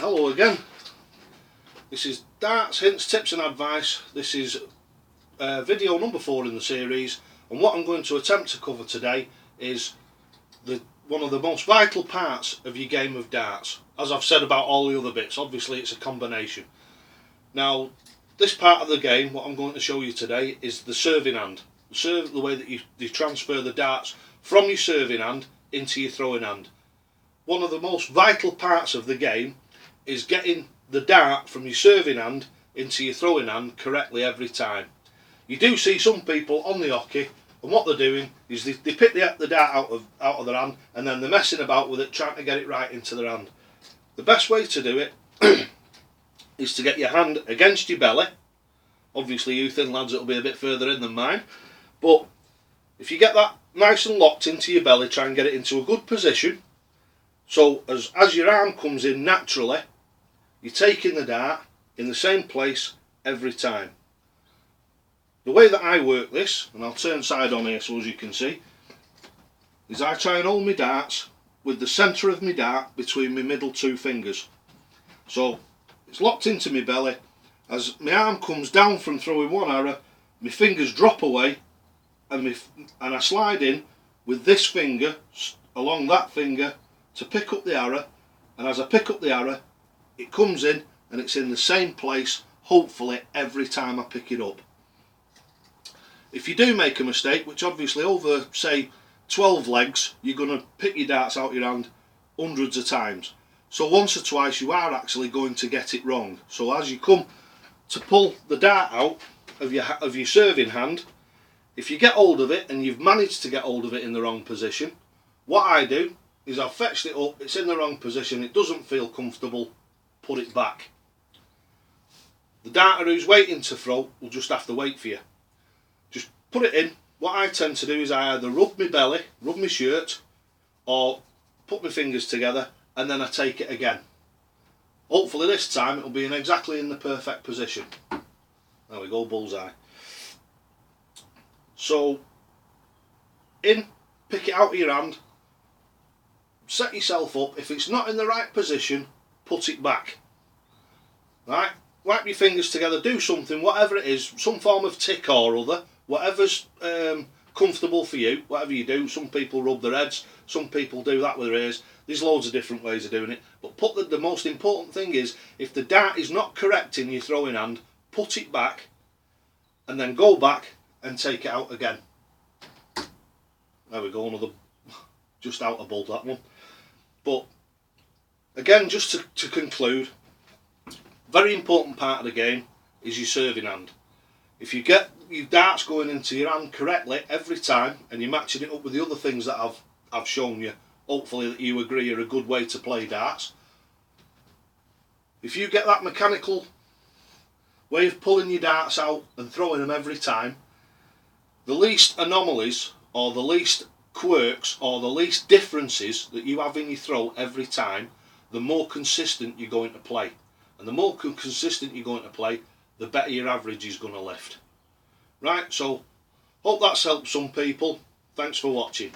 Hello again. This is Darts, Hints, Tips and Advice. This is video number 4 in the series, and what I'm going to attempt to cover today is one of the most vital parts of your game of darts. As I've said about all the other bits, obviously it's a combination. Now, this part of the game, what I'm going to show you today, is the serving hand. The way that you transfer the darts from your serving hand into your throwing hand. One of the most vital parts of the game is getting the dart from your serving hand into your throwing hand correctly every time. You do see some people on the hockey, and what they're doing is they pick the dart out of their hand, and then they're messing about with it, trying to get it right into their hand. The best way to do it is to get your hand against your belly. Obviously you thin lads, it'll be a bit further in than mine, but if you get that nice and locked into your belly, try and get it into a good position, so as your arm comes in naturally, you're taking the dart in the same place every time. The way that I work this, and I'll turn side on here so as you can see, is I try and hold my darts with the centre of my dart between my middle two fingers. So it's locked into my belly. As my arm comes down from throwing one arrow, my fingers drop away, and I slide in with this finger along that finger to pick up the arrow, and as I pick up the arrow, it comes in and it's in the same place, hopefully every time I pick it up. If you do make a mistake, which obviously over say 12 legs, you're going to pick your darts out your hand hundreds of times. So once or twice you are actually going to get it wrong. So as you come to pull the dart out of your serving hand, if you get hold of it and you've managed to get hold of it in the wrong position, what I do is I've fetched it up, it's in the wrong position, it doesn't feel comfortable, put it back. The darter who's waiting to throw will just have to wait for you. Just put it in. What I tend to do is I either rub my belly, rub my shirt, or put my fingers together and then I take it again. Hopefully this time it'll be exactly in the perfect position. There we go, bullseye. So, pick it out of your hand, set yourself up. If it's not in the right position, put it back. Right? Wipe your fingers together, do something, whatever it is, some form of tick or other, whatever's comfortable for you, whatever you do. Some people rub their heads, some people do that with their ears. There's loads of different ways of doing it, but the most important thing is, if the dart is not correct in your throwing hand, put it back and then go back and take it out again. There we go, another just out of bulb, that one. But again, just to conclude, very important part of the game is your serving hand. If you get your darts going into your hand correctly every time, and you're matching it up with the other things that I've shown you, hopefully that you agree are a good way to play darts. If you get that mechanical way of pulling your darts out and throwing them every time, the least anomalies or the least quirks or the least differences that you have in your throw every time, the more consistent you're going to play. And the more consistent you're going to play, the better your average is going to lift. Right, so hope that's helped some people. Thanks for watching.